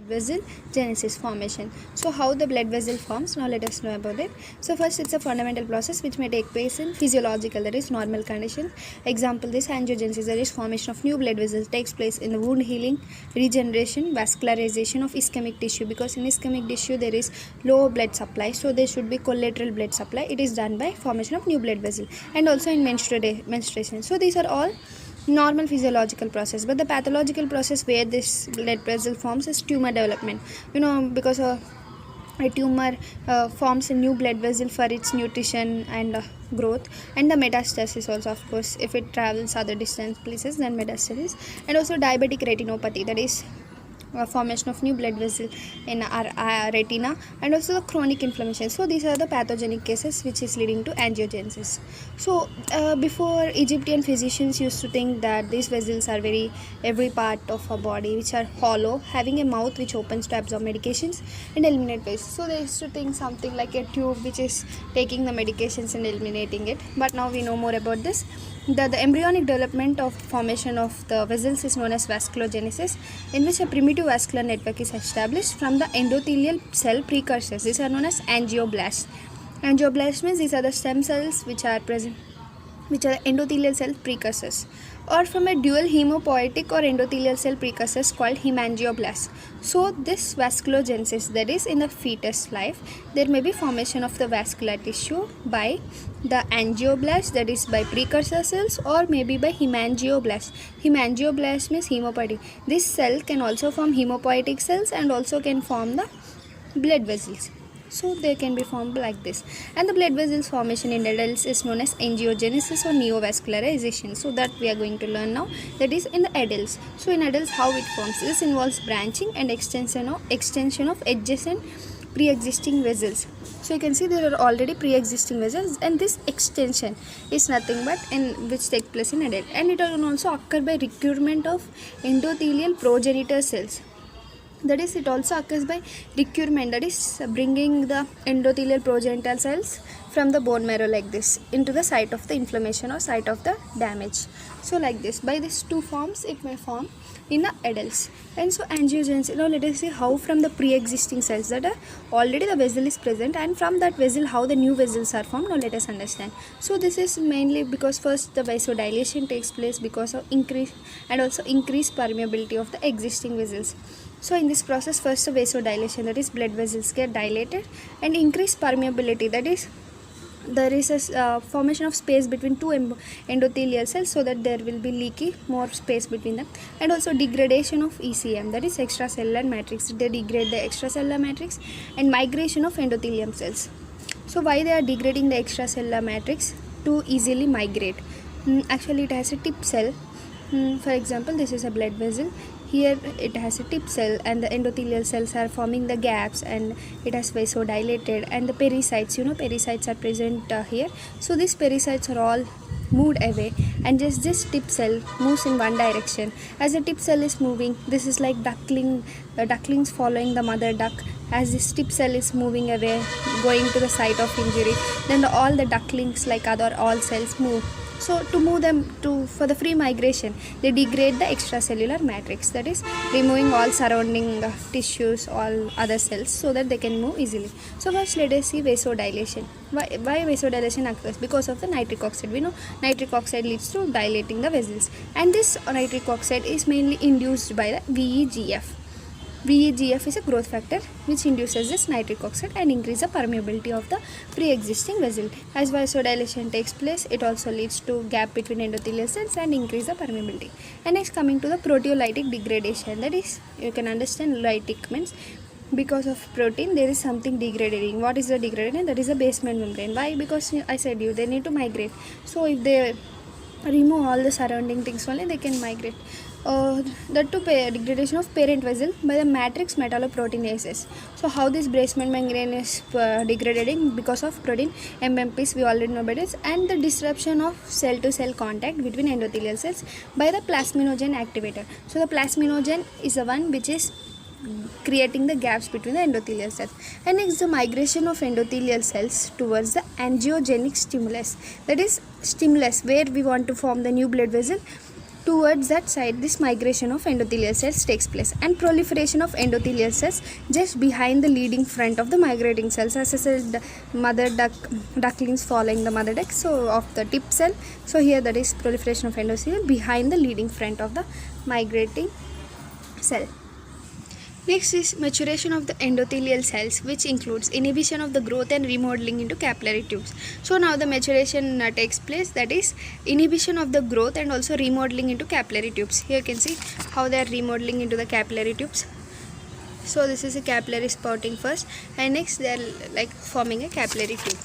Vessel genesis formation. So how the blood vessel forms, now let us know about it. So first, it's a fundamental process which may take place in physiological, that is normal condition. Example, this angiogenesis, that is formation of new blood vessels, takes place in the wound healing, regeneration, vascularization of ischemic tissue, because in ischemic tissue there is low blood supply, so there should be collateral blood supply. It is done by formation of new blood vessel, and also in menstruation. So these are all normal physiological process. But the pathological process where this blood vessel forms is tumor development, because a tumor forms a new blood vessel for its nutrition and growth, and the metastasis also, of course, if it travels other distance places, then metastasis. And also diabetic retinopathy, that is formation of new blood vessel in our retina, and also the chronic inflammation. So these are the pathogenic cases which is leading to angiogenesis. So before, Egyptian physicians used to think that these vessels are every part of our body which are hollow, having a mouth which opens to absorb medications and eliminate waste. So they used to think something like a tube which is taking the medications and eliminating it. But now we know more about this. The embryonic development of formation of the vessels is known as vasculogenesis, in which a primitive vascular network is established from the endothelial cell precursors. These are known as angioblasts. Angioblasts means these are the stem cells which are present, which are endothelial cell precursors, or from a dual hemopoietic or endothelial cell precursors called hemangioblasts. So this vasculogenesis, that is in the fetus life, there may be formation of the vascular tissue by the angioblast, that is by precursor cells, or maybe by hemangioblasts. Hemangioblasts means hemopoietic. This cell can also form hemopoietic cells and also can form the blood vessels. So they can be formed like this. And the blood vessels formation in adults is known as angiogenesis or neovascularization. So that we are going to learn now, that is in the adults. So in adults, how it forms? This involves branching and extension of adjacent pre-existing vessels. So you can see there are already pre-existing vessels, and this extension is nothing but which takes place in adult, and it can also occur by recruitment of endothelial progenitor cells. That is, it also occurs by recruitment, that is bringing the endothelial progenitor cells from the bone marrow like this into the site of the inflammation or site of the damage. So like this, by these two forms it may form in the adults. And so angiogenesis, now let us see how from the pre-existing cells that are already the vessel is present, and from that vessel how the new vessels are formed. Now let us understand. So this is mainly because first the vasodilation takes place because of increased permeability of the existing vessels. So in this process, first the vasodilation, that is blood vessels get dilated, and increased permeability, that is there is a formation of space between two endothelial cells, so that there will be leaky more space between them. And also degradation of ECM, that is extracellular matrix. They degrade the extracellular matrix, and migration of endothelium cells. So why they are degrading the extracellular matrix? To easily migrate. Actually it has a tip cell. For example, this is a blood vessel. Here it has a tip cell, and the endothelial cells are forming the gaps, and it has vasodilated, and the pericytes, pericytes are present here. So these pericytes are all moved away, and just this tip cell moves in one direction. As the tip cell is moving, this is like ducklings following the mother duck. As this tip cell is moving away, going to the site of injury, then all the ducklings, like all cells, move. So to move them for the free migration, they degrade the extracellular matrix, that is removing all surrounding tissues, all other cells, so that they can move easily. So first let us see vasodilation. Why vasodilation occurs? Because of the nitric oxide. We know nitric oxide leads to dilating the vessels, and this nitric oxide is mainly induced by the VEGF. VEGF is a growth factor which induces this nitric oxide and increases the permeability of the pre-existing vessel. As vasodilation takes place, it also leads to gap between endothelial cells and increase the permeability. And next, coming to the proteolytic degradation, that is, you can understand lytic means because of protein there is something degrading. What is the degradation? That is a basement membrane. Why? Because I said they need to migrate. So if they remove all the surrounding things only, they can migrate. That to degradation of parent vessel by the matrix metalloproteinases. So how this basement membrane is degrading? Because of protein MMPs, we already know about it, and the disruption of cell to cell contact between endothelial cells by the plasminogen activator. So the plasminogen is the one which is creating the gaps between the endothelial cells. And next, the migration of endothelial cells towards the angiogenic stimulus, that is stimulus where we want to form the new blood vessel. towards that side this migration of endothelial cells takes place, and proliferation of endothelial cells just behind the leading front of the migrating cells. As I said, ducklings following the mother duck, so of the tip cell. So here that is proliferation of endothelial behind the leading front of the migrating cell. Next is maturation of the endothelial cells, which includes inhibition of the growth and remodeling into capillary tubes. So now the maturation takes place, that is inhibition of the growth and also remodeling into capillary tubes. Here you can see how they are remodeling into the capillary tubes. So this is a capillary spouting first, and next they are like forming a capillary tube.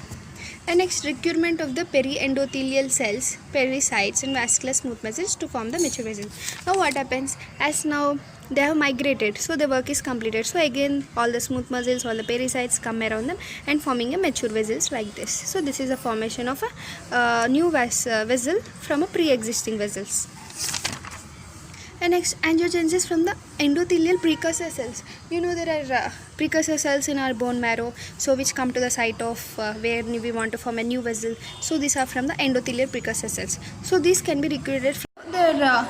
And next, recruitment of the periendothelial cells, pericytes and vascular smooth muscles to form the mature vessel. Now what happens, as now they have migrated, so the work is completed. So again all the smooth muscles, all the pericytes come around them and forming a mature vessels like this. So this is a formation of a new vessel from a pre-existing vessels. And next, angiogenesis from the endothelial precursor cells. You know there are precursor cells in our bone marrow, so which come to the site of where we want to form a new vessel. So these are from the endothelial precursor cells. So these can be recruited from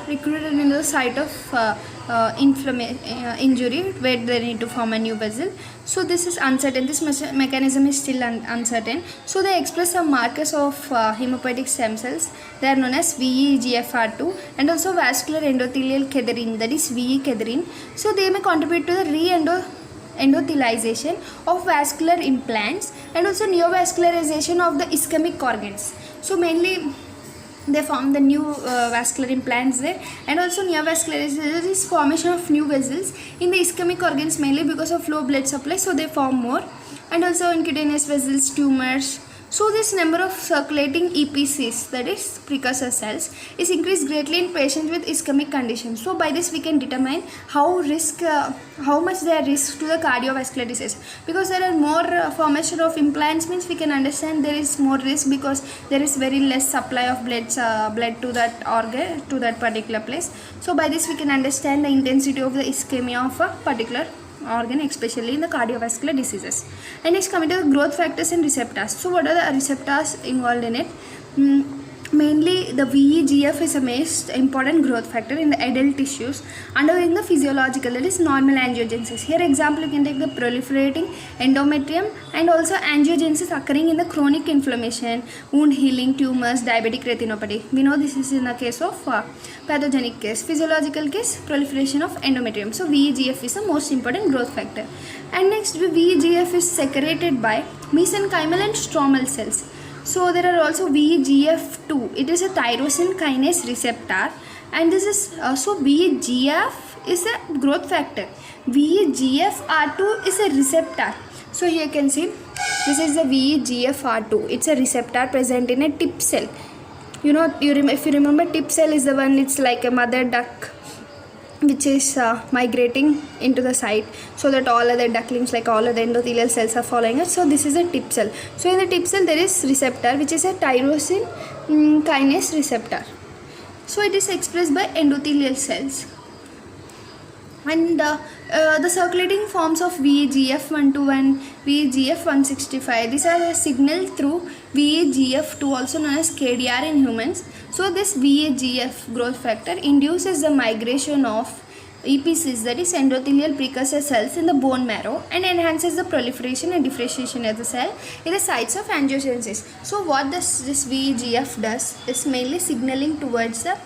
recruited in the site of injury where they need to form a new vessel. So this is uncertain, this mechanism is still uncertain. So they express some markers of hematopoietic stem cells. They are known as VEGFR2 and also vascular endothelial cadherin, that is VE cadherin. So they may contribute to the endothelization of vascular implants and also neovascularization of the ischemic organs. So mainly they form the new vascular implants there, and also neovascularization is formation of new vessels in the ischemic organs mainly because of low blood supply, so they form more, and also in cutaneous vessels, tumors. So this number of circulating EPCs, that is precursor cells, is increased greatly in patients with ischemic conditions. So by this we can determine how much they are risk to the cardiovascular disease, because there are more formation of implants means we can understand there is more risk because there is very less supply of blood to that organ, to that particular place. So by this we can understand the intensity of the ischemia of a particular organ, especially in the cardiovascular diseases. And next, coming to the growth factors and receptors. So what are the receptors involved in it? Mainly the VEGF is a most important growth factor in the adult tissues undergoing the physiological, that is normal angiogenesis. Here example you can take the proliferating endometrium and also angiogenesis occurring in the chronic inflammation, wound healing, tumors, diabetic retinopathy. We know this is in the case of pathogenic case. Physiological case, proliferation of endometrium. So VEGF is the most important growth factor. And next, VEGF is secreted by mesenchymal and stromal cells. So there are also VEGF2. It is a tyrosine kinase receptor, and this is so VEGF is a growth factor. VEGFR2 is a receptor. So here you can see this is the VEGFR2. It's a receptor present in a tip cell. You know, if you remember, tip cell is the one, it's like a mother duck which is migrating into the site, so that all other ducklings, like all other endothelial cells, are following it. So this is a tip cell. So in the tip cell there is receptor which is a tyrosine kinase receptor. So it is expressed by endothelial cells. And the circulating forms of VEGF121, VEGF165, these are signaled through VEGF2, also known as KDR in humans. So this VEGF growth factor induces the migration of EPCs, that is endothelial precursor cells, in the bone marrow and enhances the proliferation and differentiation of the cell in the sites of angiogenesis. So what this VEGF does is mainly signaling towards the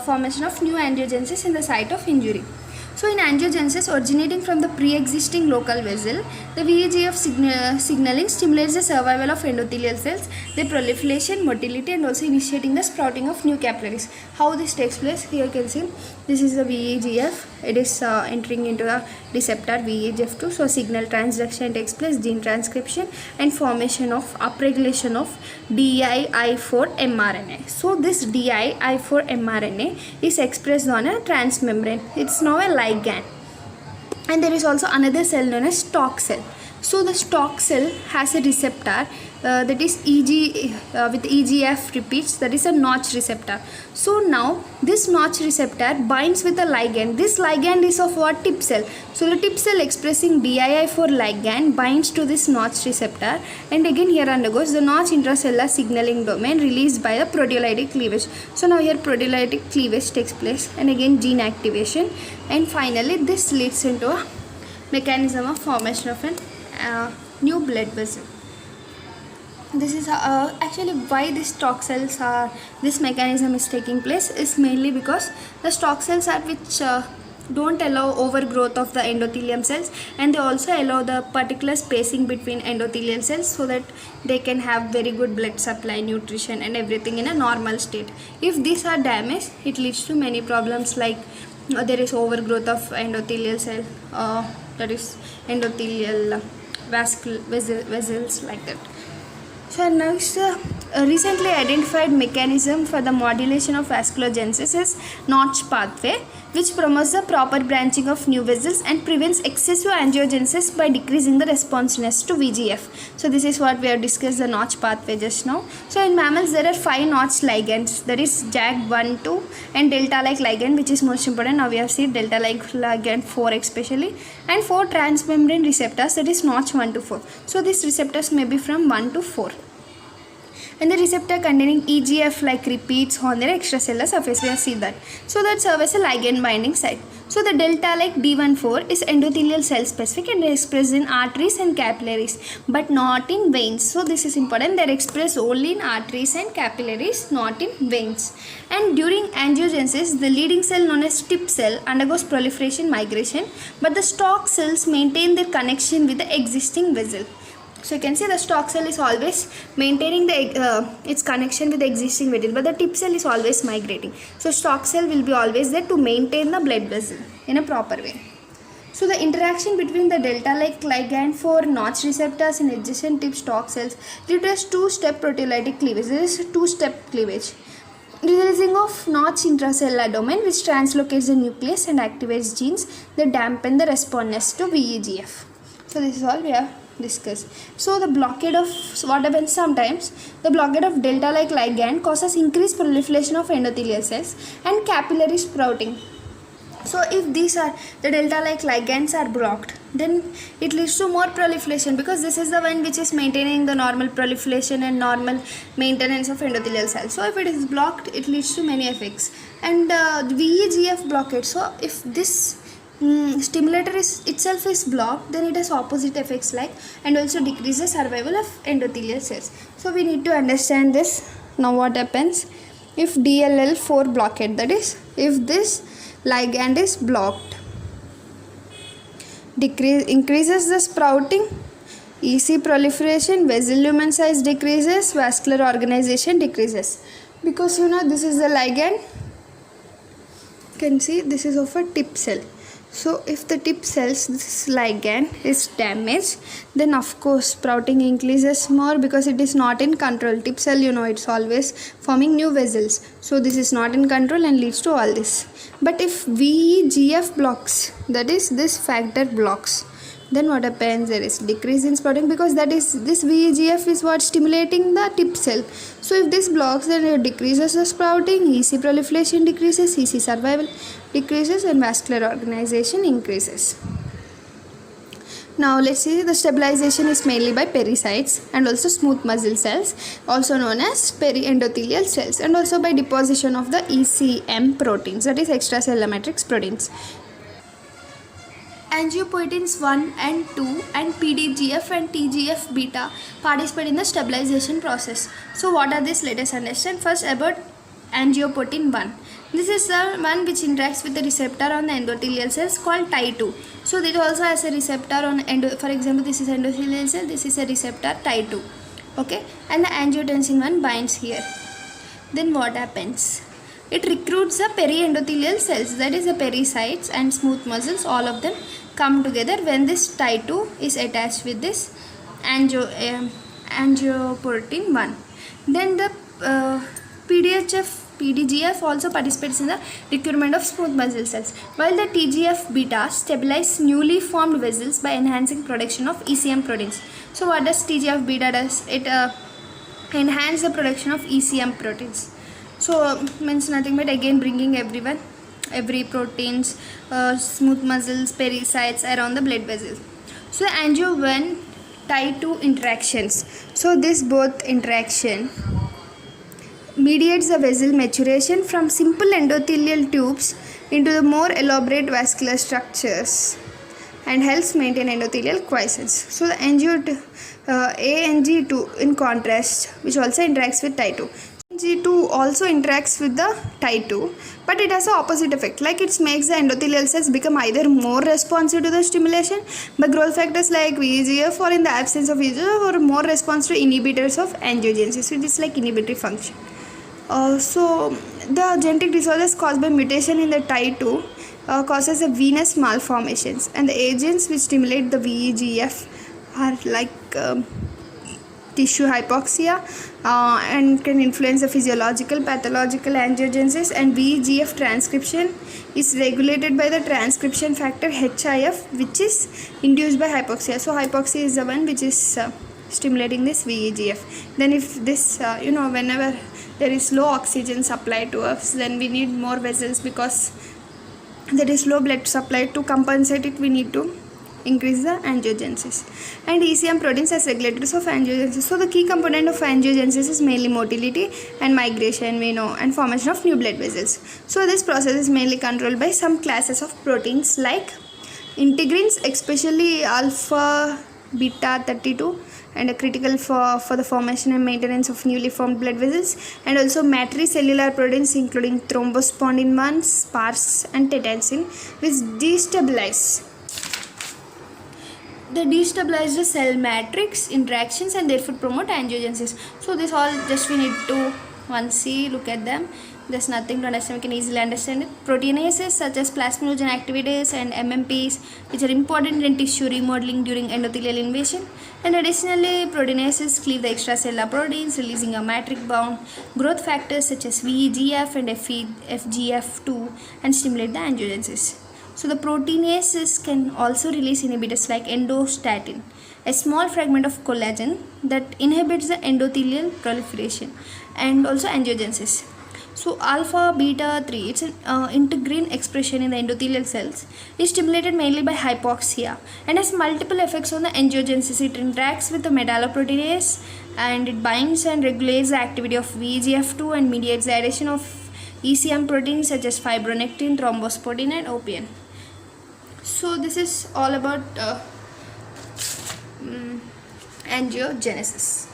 formation of new angiogenesis in the site of injury. So in angiogenesis originating from the pre-existing local vessel, the VEGF signaling stimulates the survival of endothelial cells, their proliferation, motility, and also initiating the sprouting of new capillaries. How this takes place? Here you can see this is the VEGF. It is entering into the receptor VEGF2. So signal transduction takes place, gene transcription, and formation of upregulation of DII4 mRNA. So this DII4 mRNA is expressed on a transmembrane. It's now a ligand. And there is also another cell known as stalk cell. So the stalk cell has a receptor that is with EGF repeats, that is a notch receptor. So now this notch receptor binds with a ligand. This ligand is of what? Tip cell. So the tip cell expressing DII4 ligand binds to this notch receptor, and again here undergoes the notch intracellular signaling domain released by the proteolytic cleavage. So now here proteolytic cleavage takes place, and again gene activation, and finally this leads into a mechanism of formation of an new blood vessel. This is actually why these stalk cells are, this mechanism is taking place is mainly because the stalk cells are which don't allow overgrowth of the endothelium cells, and they also allow the particular spacing between endothelial cells so that they can have very good blood supply, nutrition and everything in a normal state. If these are damaged, it leads to many problems like there is overgrowth of endothelial cell, that is endothelial vessels like that. So next, recently identified mechanism for the modulation of vasculogenesis is notch pathway, which promotes the proper branching of new vessels and prevents excessive angiogenesis by decreasing the responsiveness to VEGF. So this is what we have discussed, the notch pathway just now. So in mammals there are 5 notch ligands, that is JAK1, 2 and delta-like ligand, which is most important. Now we have seen delta-like ligand 4 especially, and 4 transmembrane receptors, that is notch 1 to 4. So these receptors may be from 1 to 4. And the receptor containing EGF like repeats on their extracellular surface, we have seen that. So that serves as a ligand binding site. So the delta like D14 is endothelial cell specific and expressed in arteries and capillaries, but not in veins. So this is important, they are expressed only in arteries and capillaries, not in veins. And during angiogenesis, the leading cell known as tip cell undergoes proliferation migration, but the stalk cells maintain their connection with the existing vessel. So you can see the stalk cell is always maintaining the its connection with the existing vessel, but the tip cell is always migrating. So stalk cell will be always there to maintain the blood vessel in a proper way. So the interaction between the delta-like ligand 4 notch receptors and adjacent tip stalk cells leads to a two-step proteolytic cleavage. There is a two-step cleavage. Releasing of notch intracellular domain, which translocates the nucleus and activates genes that dampen the response to VEGF. So this is all we have discussed. So the blockade of, what happens sometimes, the blockade of delta-like ligand causes increased proliferation of endothelial cells and capillary sprouting. So if these are, the delta-like ligands are blocked, then it leads to more proliferation, because this is the one which is maintaining the normal proliferation and normal maintenance of endothelial cells. So if it is blocked, it leads to many effects. And VEGF blockade, so if this stimulator itself is blocked, then it has opposite effects like, and also decreases survival of endothelial cells. So we need to understand this. Now what happens if DLL4 blockade, that is if this ligand is blocked, increases the sprouting, EC proliferation, vessel lumen size decreases, vascular organization decreases, because you know this is the ligand. You can see this is of a tip cell. So if the tip cells, this ligand is damaged, then of course sprouting increases more, because it is not in control. Tip cell, you know, it's always forming new vessels. So this is not in control and leads to all this. But if VEGF blocks, that is this factor blocks, then what happens? There is decrease in sprouting, because that is, this VEGF is what stimulating the tip cell. So if this blocks, then it decreases the sprouting, EC proliferation decreases, EC survival decreases, and vascular organization increases. Now let's see, the stabilization is mainly by pericytes and also smooth muscle cells, also known as periendothelial cells, and also by deposition of the ECM proteins, that is extracellular matrix proteins. Angiopoietins 1 and 2 and PDGF and TGF beta participate in the stabilization process. So what are these? Let us understand first about angiopoietin 1. This is the one which interacts with the receptor on the endothelial cells called Tie2. So it also has a receptor on for example, this is endothelial cell, this is a receptor Tie2. Okay, and the angiotensin 1 binds here. Then what happens? It recruits the periendothelial cells, that is the pericytes and smooth muscles, all of them come together when this Tie2 is attached with this angiopoietin 1. Then the PDGF also participates in the recruitment of smooth muscle cells, while the TGF-beta stabilizes newly formed vessels by enhancing production of ECM proteins. So what does TGF-beta does? It enhances the production of ECM proteins. So means nothing but again bringing every proteins, smooth muscles, pericytes around the blood vessels. So angio 1 Tie2 interactions. So this both interaction mediates the vessel maturation from simple endothelial tubes into the more elaborate vascular structures and helps maintain endothelial quiescence. So the ANG2 in contrast, which also interacts with Tie2. ANG2 also interacts with the Tie2, but it has the opposite effect, like it makes the endothelial cells become either more responsive to the stimulation by growth factors like VEGF, or in the absence of VEGF, or more responsive to inhibitors of angiogenesis. So it is like inhibitory function. So the genetic disorders caused by mutation in the Tie2 causes a venous malformations, and the agents which stimulate the VEGF are like tissue hypoxia and can influence the physiological pathological angiogenesis, and VEGF transcription is regulated by the transcription factor HIF, which is induced by hypoxia. So hypoxia is the one which is stimulating this VEGF. Then if this whenever there is low oxygen supply to us, then we need more vessels, because there is low blood supply. To compensate it, we need to increase the angiogenesis. And ECM proteins as regulators of angiogenesis. So the key component of angiogenesis is mainly motility and migration, we know, and formation of new blood vessels. So this process is mainly controlled by some classes of proteins like integrins, especially alpha beta 32, and are critical for the formation and maintenance of newly formed blood vessels, and also matricellular proteins including thrombospondin 1, sparks, and tetansin, which destabilize the cell matrix interactions and therefore promote angiogenesis. So this all just we need to once see, look at them. There's nothing to understand, we can easily understand it. Proteinases such as plasminogen activatase and MMPs, which are important in tissue remodeling during endothelial invasion. And additionally, proteinases cleave the extracellular proteins, releasing a matrix bound growth factors such as VEGF and FGF2, and stimulate the angiogenesis. So the proteinases can also release inhibitors like endostatin, a small fragment of collagen that inhibits the endothelial proliferation and also angiogenesis. So alpha beta 3, it's an integrin expression in the endothelial cells, is stimulated mainly by hypoxia and has multiple effects on the angiogenesis. It interacts with the metalloproteinase, and it binds and regulates the activity of VEGF2 and mediates the addition of ECM proteins such as fibronectin, thrombospondin, and OPN. So this is all about angiogenesis.